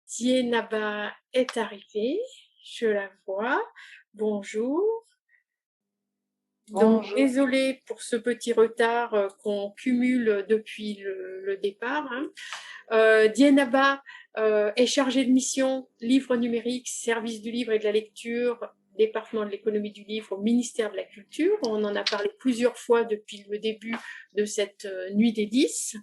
Dienaba est arrivée, je la vois. Bonjour. Donc, Bonjour. désolée pour ce petit retard qu'on cumule depuis le départ. Dienaba est chargée de mission livre numérique, service du livre et de la lecture, département de l'économie du livre au ministère de la Culture. On en a parlé plusieurs fois depuis le début de cette nuit des 10.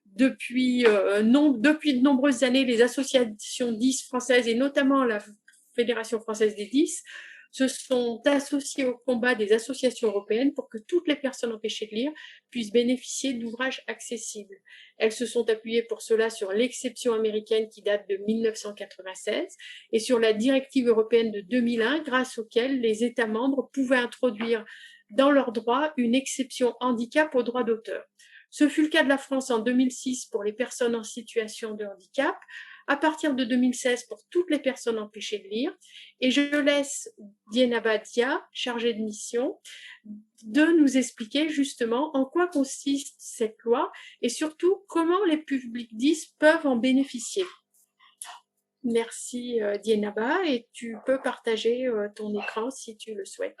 Depuis de nombreuses années, les associations 10 françaises et notamment la Fédération française des 10 se sont associées au combat des associations européennes pour que toutes les personnes empêchées de lire puissent bénéficier d'ouvrages accessibles. Elles se sont appuyées pour cela sur l'exception américaine qui date de 1996 et sur la directive européenne de 2001 grâce auquel les États membres pouvaient introduire dans leurs droits une exception handicap au droit d'auteur. Ce fut le cas de la France en 2006 pour les personnes en situation de handicap, à partir de 2016 pour toutes les personnes empêchées de lire. Et je laisse Dienaba Dia, chargée de mission, de nous expliquer justement en quoi consiste cette loi et surtout comment les publics 10 peuvent en bénéficier. Merci Dienaba, et tu peux partager ton écran si tu le souhaites.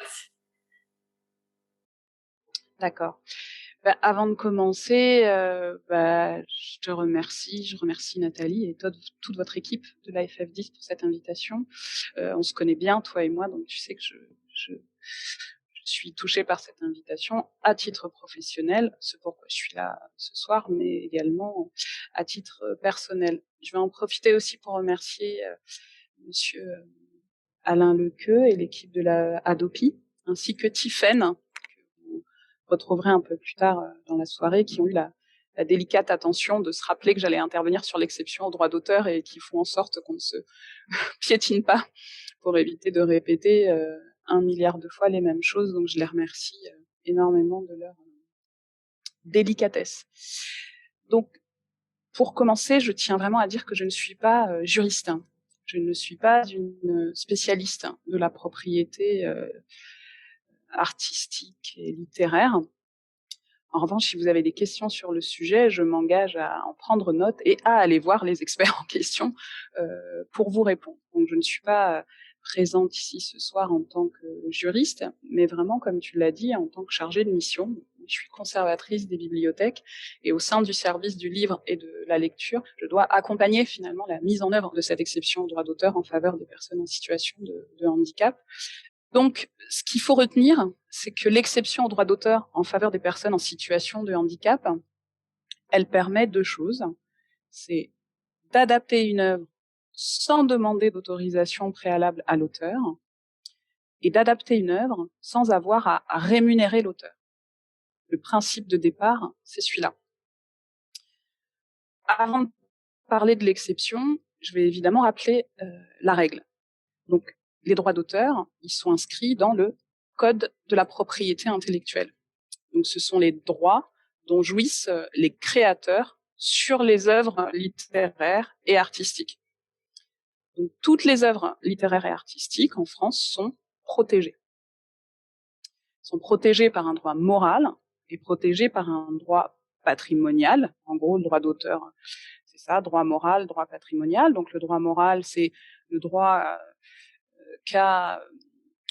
D'accord. Avant de commencer, je remercie Nathalie et toute votre équipe de la FF10 pour cette invitation. On se connaît bien, toi et moi, donc tu sais que je suis touchée par cette invitation à titre professionnel, c'est pourquoi je suis là ce soir, mais également à titre personnel. Je vais en profiter aussi pour remercier Monsieur Alain Lequeux et l'équipe de la Adopi, ainsi que Tiffaine, retrouverai un peu plus tard dans la soirée, qui ont eu la délicate attention de se rappeler que j'allais intervenir sur l'exception au droit d'auteur et qui font en sorte qu'on ne se piétine pas pour éviter de répéter 1 milliard de fois les mêmes choses. Donc je les remercie énormément de leur délicatesse. Donc pour commencer, je tiens vraiment à dire que je ne suis pas juriste. Je ne suis pas une spécialiste de la propriété artistique et littéraire. En revanche, si vous avez des questions sur le sujet, je m'engage à en prendre note et à aller voir les experts en question pour vous répondre. Donc, je ne suis pas présente ici ce soir en tant que juriste, mais vraiment, comme tu l'as dit, en tant que chargée de mission. Je suis conservatrice des bibliothèques et au sein du service du livre et de la lecture, je dois accompagner finalement la mise en œuvre de cette exception au droit d'auteur en faveur des personnes en situation de handicap. Donc, ce qu'il faut retenir, c'est que l'exception au droit d'auteur en faveur des personnes en situation de handicap, elle permet deux choses. C'est d'adapter une œuvre sans demander d'autorisation préalable à l'auteur et d'adapter une œuvre sans avoir à rémunérer l'auteur. Le principe de départ, c'est celui-là. Avant de parler de l'exception, je vais évidemment rappeler la règle. Donc, les droits d'auteur, ils sont inscrits dans le Code de la propriété intellectuelle. Donc, ce sont les droits dont jouissent les créateurs sur les œuvres littéraires et artistiques. Donc, toutes les œuvres littéraires et artistiques en France sont protégées. Sont protégées par un droit moral et protégées par un droit patrimonial. En gros, le droit d'auteur, c'est ça, droit moral, droit patrimonial. Donc, le droit moral, c'est le droit qu'a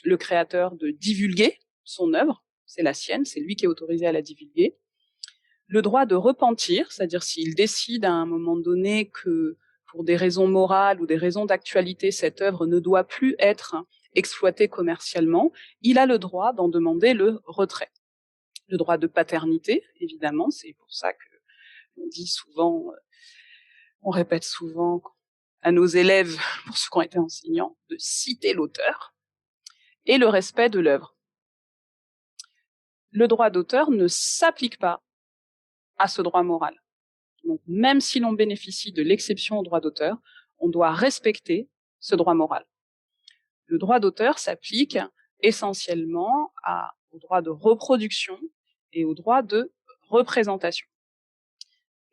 le créateur de divulguer son œuvre, c'est la sienne, c'est lui qui est autorisé à la divulguer. Le droit de repentir, c'est-à-dire s'il décide à un moment donné que pour des raisons morales ou des raisons d'actualité, cette œuvre ne doit plus être exploitée commercialement, il a le droit d'en demander le retrait. Le droit de paternité, évidemment, c'est pour ça que on dit souvent, on répète souvent à nos élèves, pour ceux qui ont été enseignants, de citer l'auteur, et le respect de l'œuvre. Le droit d'auteur ne s'applique pas à ce droit moral. Donc, même si l'on bénéficie de l'exception au droit d'auteur, on doit respecter ce droit moral. Le droit d'auteur s'applique essentiellement au droit de reproduction et au droit de représentation.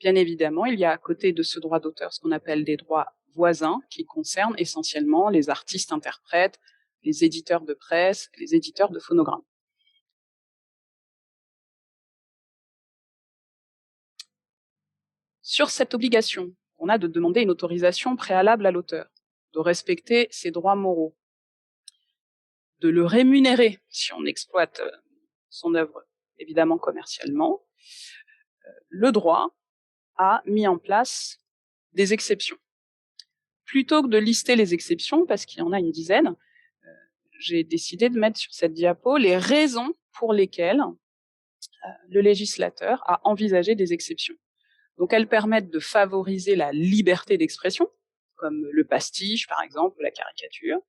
Bien évidemment, il y a à côté de ce droit d'auteur ce qu'on appelle des droits voisins qui concernent essentiellement les artistes-interprètes, les éditeurs de presse, les éditeurs de phonogrammes. Sur cette obligation on a de demander une autorisation préalable à l'auteur, de respecter ses droits moraux, de le rémunérer si on exploite son œuvre, évidemment commercialement. Le droit a mis en place des exceptions. Plutôt que de lister les exceptions, parce qu'il y en a une dizaine, j'ai décidé de mettre sur cette diapo les raisons pour lesquelles le législateur a envisagé des exceptions. Donc elles permettent de favoriser la liberté d'expression, comme le pastiche par exemple, la caricature.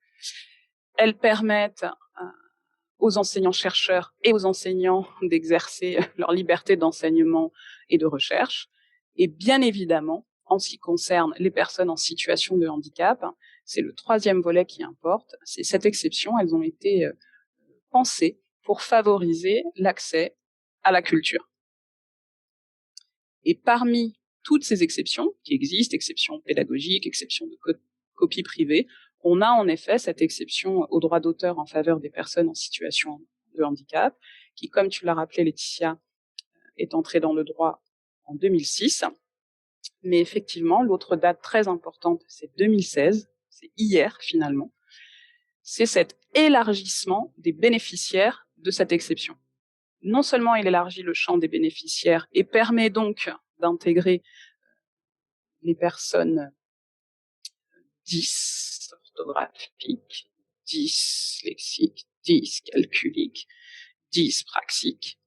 Elles permettent aux enseignants-chercheurs et aux enseignants d'exercer leur liberté d'enseignement et de recherche. Et bien évidemment, en ce qui concerne les personnes en situation de handicap, c'est le troisième volet qui importe, c'est cette exception, elles ont été pensées pour favoriser l'accès à la culture. Et parmi toutes ces exceptions qui existent, exceptions pédagogiques, exceptions de copie privée, on a en effet cette exception au droit d'auteur en faveur des personnes en situation de handicap, qui, comme tu l'as rappelé, Laetitia, est entrée dans le droit en 2006. Mais effectivement, l'autre date très importante, c'est 2016, c'est hier finalement, c'est cet élargissement des bénéficiaires de cette exception. Non seulement il élargit le champ des bénéficiaires et permet donc d'intégrer les personnes dysorthographiques, dyslexiques, dyscalculiques, dyspraxiques.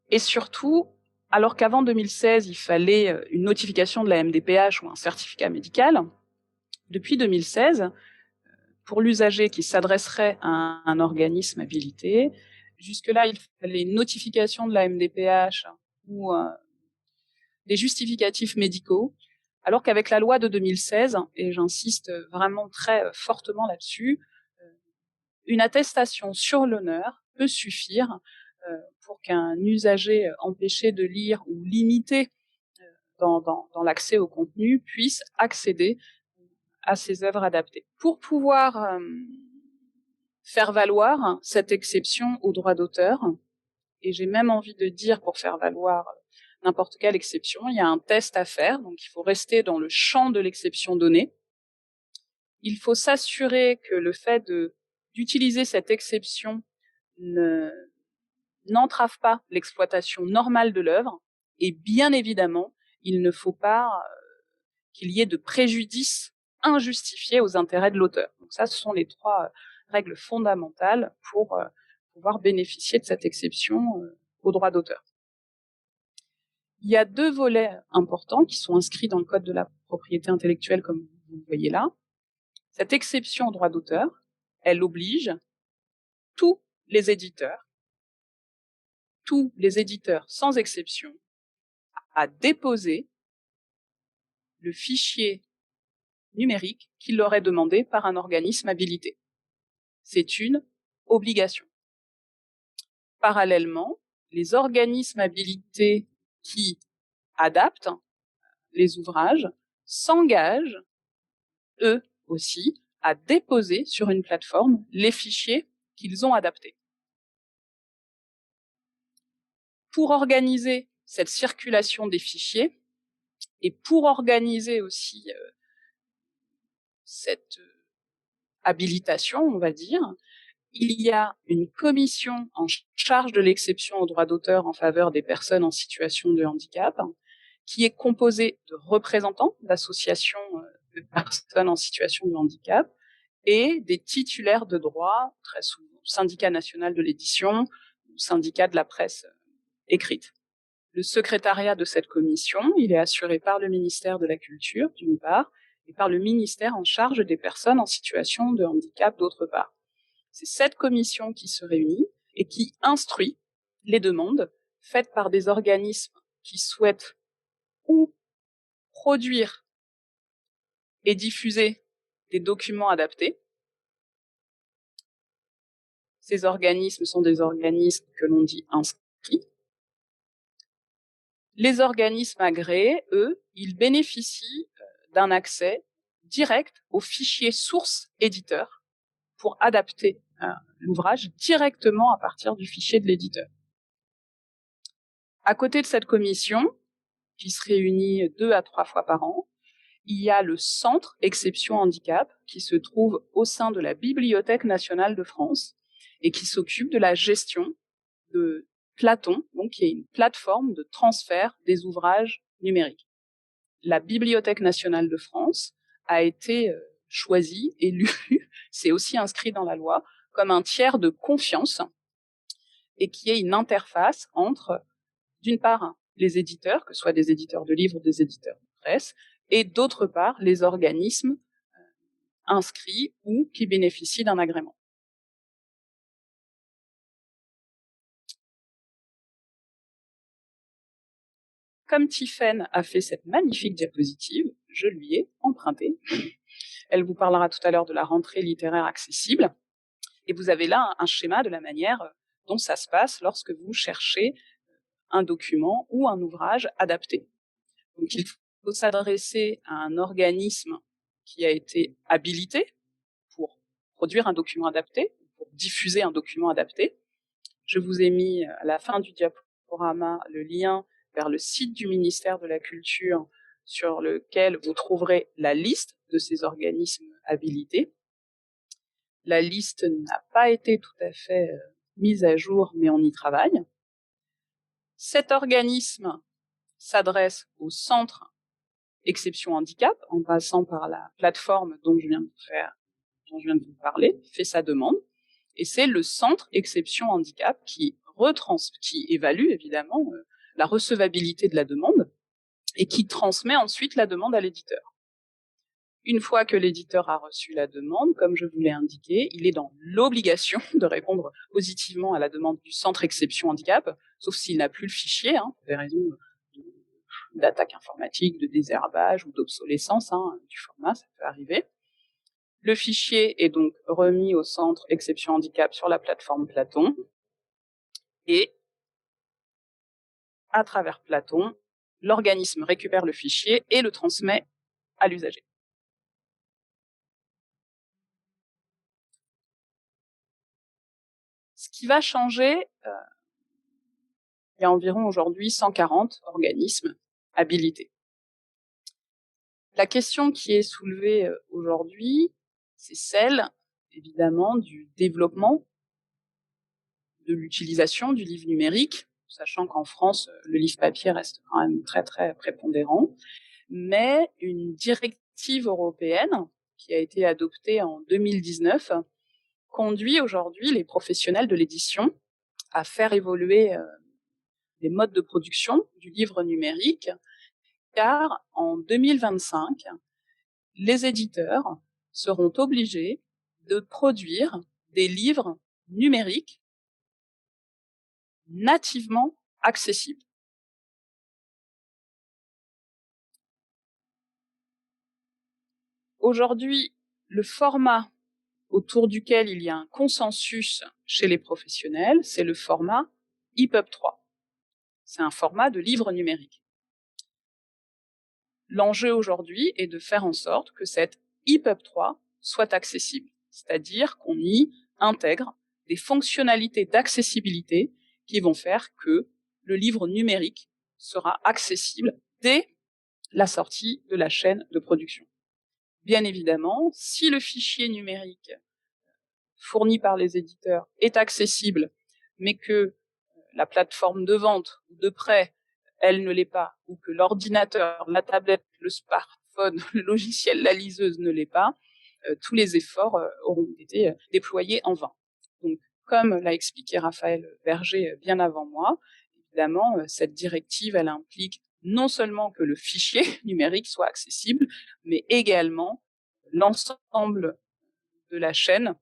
Et surtout, alors qu'avant 2016, il fallait une notification de la MDPH ou un certificat médical, depuis 2016, pour l'usager qui s'adresserait à un organisme habilité, jusque-là, il fallait une notification de la MDPH ou des justificatifs médicaux, alors qu'avec la loi de 2016, et j'insiste vraiment très fortement là-dessus, une attestation sur l'honneur peut suffire pour qu'un usager empêché de lire ou limité dans l'accès au contenu puisse accéder à ces œuvres adaptées. Pour pouvoir faire valoir cette exception au droit d'auteur, et j'ai même envie de dire pour faire valoir n'importe quelle exception, il y a un test à faire, donc il faut rester dans le champ de l'exception donnée. Il faut s'assurer que le fait d'utiliser cette exception n'entrave pas l'exploitation normale de l'œuvre, et bien évidemment, il ne faut pas qu'il y ait de préjudice injustifié aux intérêts de l'auteur. Donc ça, ce sont les trois règles fondamentales pour pouvoir bénéficier de cette exception au droit d'auteur. Il y a deux volets importants qui sont inscrits dans le Code de la propriété intellectuelle, comme vous le voyez là. Cette exception au droit d'auteur, elle oblige tous les éditeurs sans exception, à déposer le fichier numérique qui leur est demandé par un organisme habilité. C'est une obligation. Parallèlement, les organismes habilités qui adaptent les ouvrages s'engagent, eux aussi, à déposer sur une plateforme les fichiers qu'ils ont adaptés. Pour organiser cette circulation des fichiers et pour organiser aussi cette habilitation, on va dire, il y a une commission en charge de l'exception au droit d'auteur en faveur des personnes en situation de handicap, qui est composée de représentants d'associations de personnes en situation de handicap et des titulaires de droit, très souvent syndicat national de l'édition ou syndicat de la presse écrite. Le secrétariat de cette commission, il est assuré par le ministère de la Culture, d'une part, et par le ministère en charge des personnes en situation de handicap, d'autre part. C'est cette commission qui se réunit et qui instruit les demandes faites par des organismes qui souhaitent ou produire et diffuser des documents adaptés. Ces organismes sont des organismes que l'on dit inscrits. Les organismes agréés, eux, ils bénéficient d'un accès direct au fichier source éditeur pour adapter l'ouvrage directement à partir du fichier de l'éditeur. À côté de cette commission, qui se réunit 2 à 3 fois par an. Il y a le Centre Exception Handicap, qui se trouve au sein de la Bibliothèque nationale de France et qui s'occupe de la gestion de Platon, donc qui est une plateforme de transfert des ouvrages numériques. La Bibliothèque nationale de France a été choisie, élue, c'est aussi inscrit dans la loi, comme un tiers de confiance et qui est une interface entre, d'une part, les éditeurs, que ce soit des éditeurs de livres ou des éditeurs de presse, et d'autre part, les organismes inscrits ou qui bénéficient d'un agrément. Comme Tiffaine a fait cette magnifique diapositive, je lui ai emprunté. Elle vous parlera tout à l'heure de la rentrée littéraire accessible. Et vous avez là un schéma de la manière dont ça se passe lorsque vous cherchez un document ou un ouvrage adapté. Donc il faut s'adresser à un organisme qui a été habilité pour produire un document adapté, pour diffuser un document adapté. Je vous ai mis à la fin du diaporama le lien vers le site du ministère de la Culture sur lequel vous trouverez la liste de ces organismes habilités. La liste n'a pas été tout à fait mise à jour, mais on y travaille. Cet organisme s'adresse au centre Exception Handicap, en passant par la plateforme dont je viens de vous parler, fait sa demande, et c'est le centre Exception Handicap qui évalue évidemment la recevabilité de la demande et qui transmet ensuite la demande à l'éditeur. Une fois que l'éditeur a reçu la demande, comme je vous l'ai indiqué, il est dans l'obligation de répondre positivement à la demande du centre Exception Handicap, sauf s'il n'a plus le fichier, pour des raisons d'attaque informatique, de désherbage ou d'obsolescence du format, ça peut arriver. Le fichier est donc remis au centre Exception Handicap sur la plateforme Platon, et à travers Platon, l'organisme récupère le fichier et le transmet à l'usager. Ce qui va changer, il y a environ aujourd'hui 140 organismes habilités. La question qui est soulevée aujourd'hui, c'est celle, évidemment, du développement de l'utilisation du livre numérique, sachant qu'en France, le livre papier reste quand même très très prépondérant, mais une directive européenne qui a été adoptée en 2019 conduit aujourd'hui les professionnels de l'édition à faire évoluer les modes de production du livre numérique, car en 2025, les éditeurs seront obligés de produire des livres numériques nativement accessibles. Aujourd'hui, le format autour duquel il y a un consensus chez les professionnels, c'est le format EPUB 3. C'est un format de livre numérique. L'enjeu aujourd'hui est de faire en sorte que cet EPUB 3 soit accessible, c'est-à-dire qu'on y intègre des fonctionnalités d'accessibilité qui vont faire que le livre numérique sera accessible dès la sortie de la chaîne de production. Bien évidemment, si le fichier numérique fourni par les éditeurs est accessible, mais que la plateforme de vente ou de prêt, elle ne l'est pas, ou que l'ordinateur, la tablette, le smartphone, le logiciel, la liseuse ne l'est pas, tous les efforts auront été déployés en vain. Donc, comme l'a expliqué Raphaël Berger bien avant moi, évidemment, cette directive, elle implique non seulement que le fichier numérique soit accessible, mais également l'ensemble de la chaîne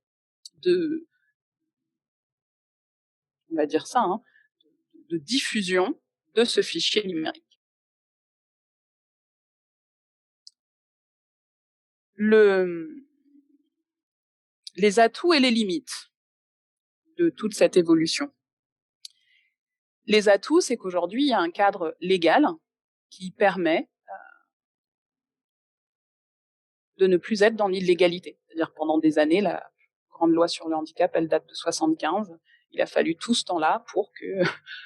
on va dire ça, de diffusion de ce fichier numérique. Les atouts et les limites de toute cette évolution. Les atouts, c'est qu'aujourd'hui, il y a un cadre légal qui permet de ne plus être dans l'illégalité. C'est-à-dire pendant des années, la grande loi sur le handicap, elle date de 75. Il a fallu tout ce temps-là pour que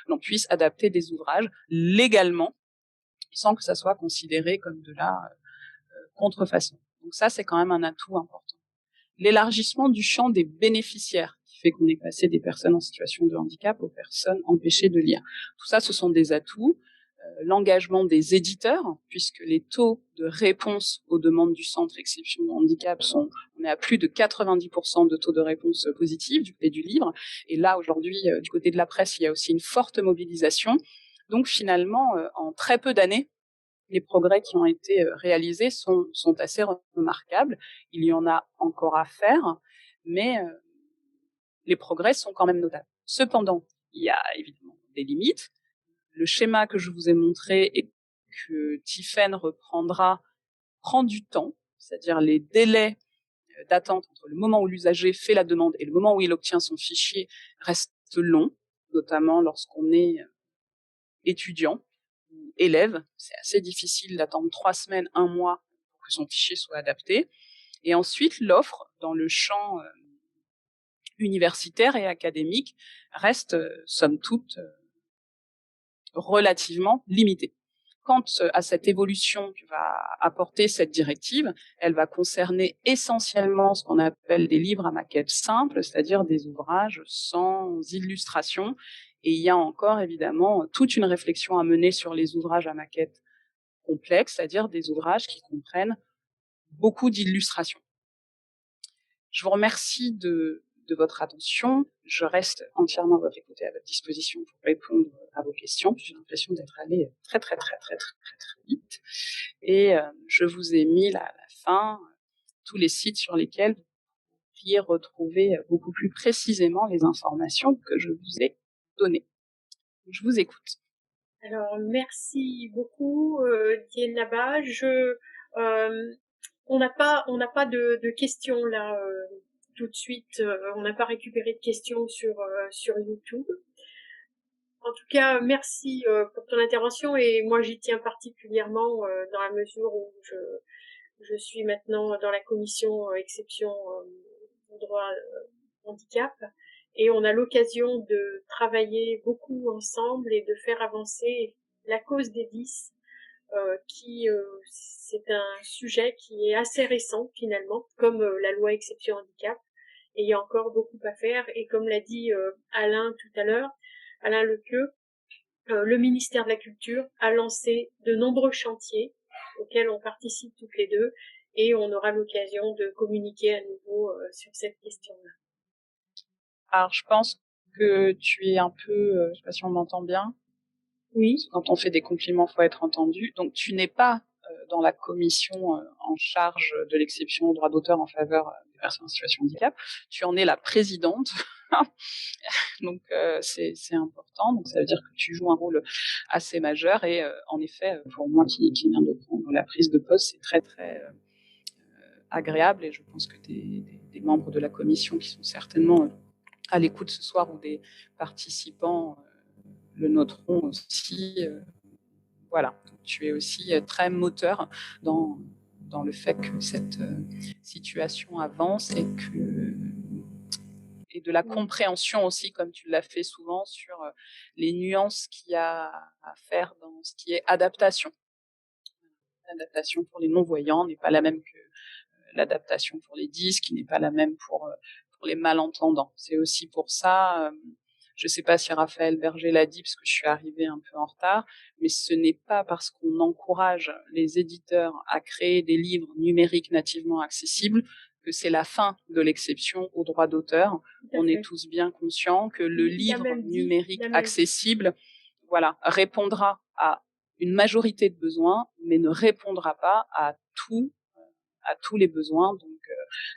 l'on puisse adapter des ouvrages légalement sans que ça soit considéré comme de la contrefaçon. Donc ça, c'est quand même un atout important. L'élargissement du champ des bénéficiaires, qui fait qu'on est passé des personnes en situation de handicap aux personnes empêchées de lire. Tout ça, ce sont des atouts. L'engagement des éditeurs, puisque les taux de réponse aux demandes du centre exception de handicap on est à plus de 90% de taux de réponse positive du côté du livre. Et là, aujourd'hui, du côté de la presse, il y a aussi une forte mobilisation. Donc finalement, en très peu d'années, les progrès qui ont été réalisés sont assez remarquables. Il y en a encore à faire, mais les progrès sont quand même notables. Cependant, il y a évidemment des limites. Le schéma que je vous ai montré et que Tiffaine reprendra prend du temps, c'est-à-dire les délais d'attente entre le moment où l'usager fait la demande et le moment où il obtient son fichier restent longs, notamment lorsqu'on est étudiant ou élève. C'est assez difficile d'attendre 3 semaines, 1 mois pour que son fichier soit adapté. Et ensuite, l'offre dans le champ universitaire et académique reste, somme toute, relativement limitée. Quant à cette évolution que va apporter cette directive, elle va concerner essentiellement ce qu'on appelle des livres à maquette simple, c'est-à-dire des ouvrages sans illustration. Et il y a encore évidemment toute une réflexion à mener sur les ouvrages à maquette complexe, c'est-à-dire des ouvrages qui comprennent beaucoup d'illustrations. Je vous remercie de votre attention. Je reste entièrement à votre écoute et à votre disposition pour répondre à vos questions. J'ai l'impression d'être allée très vite. Et je vous ai mis là, à la fin tous les sites sur lesquels vous pourriez retrouver beaucoup plus précisément les informations que je vous ai données. Je vous écoute. Alors, merci beaucoup, Dienaba. On n'a pas de questions là tout de suite. On n'a pas récupéré de questions sur YouTube. En tout cas, merci pour ton intervention et moi j'y tiens particulièrement dans la mesure où je suis maintenant dans la commission exception droit handicap et on a l'occasion de travailler beaucoup ensemble et de faire avancer la cause des 10 c'est un sujet qui est assez récent finalement, comme la loi exception handicap, et il y a encore beaucoup à faire, et comme l'a dit Alain tout à l'heure, Alain Lequeux, le ministère de la Culture a lancé de nombreux chantiers auxquels on participe toutes les deux, et on aura l'occasion de communiquer à nouveau sur cette question-là. Alors, je pense que tu es un peu, je sais pas si on m'entend bien. Oui. Quand on fait des compliments, faut être entendu. Donc, tu n'es pas dans la commission en charge de l'exception au droit d'auteur en faveur des personnes en situation de handicap. Tu en es la présidente. Donc, c'est important. Donc, ça veut dire que tu joues un rôle assez majeur. Et en effet, pour moi qui viens de prendre la prise de poste, c'est très agréable. Et je pense que des membres de la commission qui sont certainement à l'écoute ce soir ou des participants le noteront aussi. Voilà, tu es aussi très moteur dans le fait que cette situation avance et de la compréhension aussi, comme tu l'as fait souvent, sur les nuances qu'il y a à faire dans ce qui est adaptation. L'adaptation pour les non-voyants n'est pas la même que l'adaptation pour les disques, qui n'est pas la même pour les malentendants. C'est aussi pour ça, je ne sais pas si Raphaël Berger l'a dit, parce que je suis arrivée un peu en retard, mais ce n'est pas parce qu'on encourage les éditeurs à créer des livres numériques nativement accessibles que c'est la fin de l'exception au droit d'auteur. On est tous bien conscients que le livre numérique accessible, voilà, répondra à une majorité de besoins, mais ne répondra pas à tous les besoins. Donc,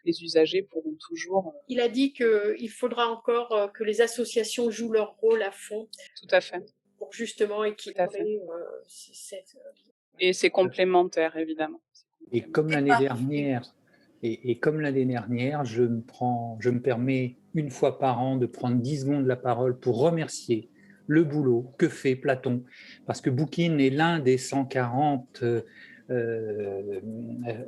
les usagers pourront toujours... Il a dit qu'il faudra encore que les associations jouent leur rôle à fond. Tout à fait. Pour justement équilibrer cette... Et c'est complémentaire, évidemment. Et comme l'année dernière, je me permets une fois par an de prendre 10 secondes la parole pour remercier le boulot que fait Platon, parce que Bookin est l'un des 140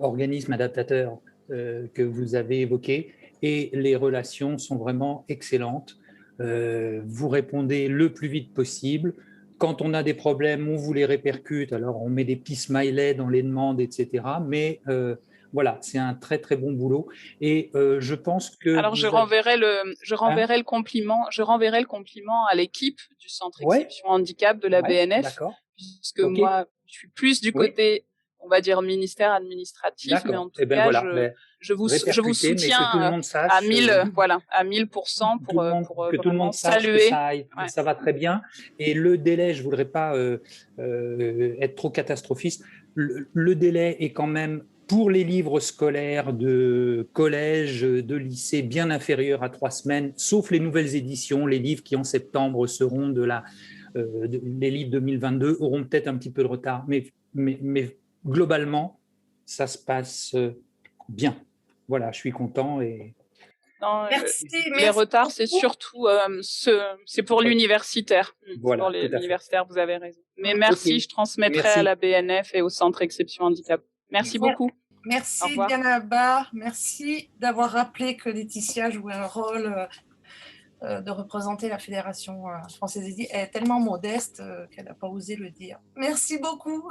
organismes adaptateurs que vous avez évoqués, et les relations sont vraiment excellentes. Vous répondez le plus vite possible. quand on a des problèmes, on vous les répercute. Alors, on met des petits smileys dans les demandes, etc. Mais voilà, c'est un très, très bon boulot. Et je pense que… Alors, je renverrai le compliment à l'équipe du Centre Exception Handicap de la BNF, puisque moi, je suis plus du côté, on va dire, ministère administratif, mais en tout cas, voilà. je vous soutiens à 1000%, voilà, à 1000% pour que tout le monde sache saluer. Que ça va très bien. Et le délai, je voudrais pas être trop catastrophiste, le délai est quand même pour les livres scolaires de collège, de lycée, bien inférieur à 3 semaines, sauf les nouvelles éditions, les livres qui en septembre seront les livres 2022 auront peut-être un petit peu de retard, mais globalement, ça se passe bien. Voilà, je suis content. Et… Non, les retards, c'est surtout c'est pour l'universitaire. Voilà, pour l'universitaire, vous avez raison. Mais merci, je transmettrai à la BNF et au Centre Exception Handicap. Merci beaucoup. Merci Diana Abba, merci d'avoir rappelé que Laetitia jouait un rôle de représenter la Fédération française. Elle est tellement modeste qu'elle n'a pas osé le dire. Merci beaucoup.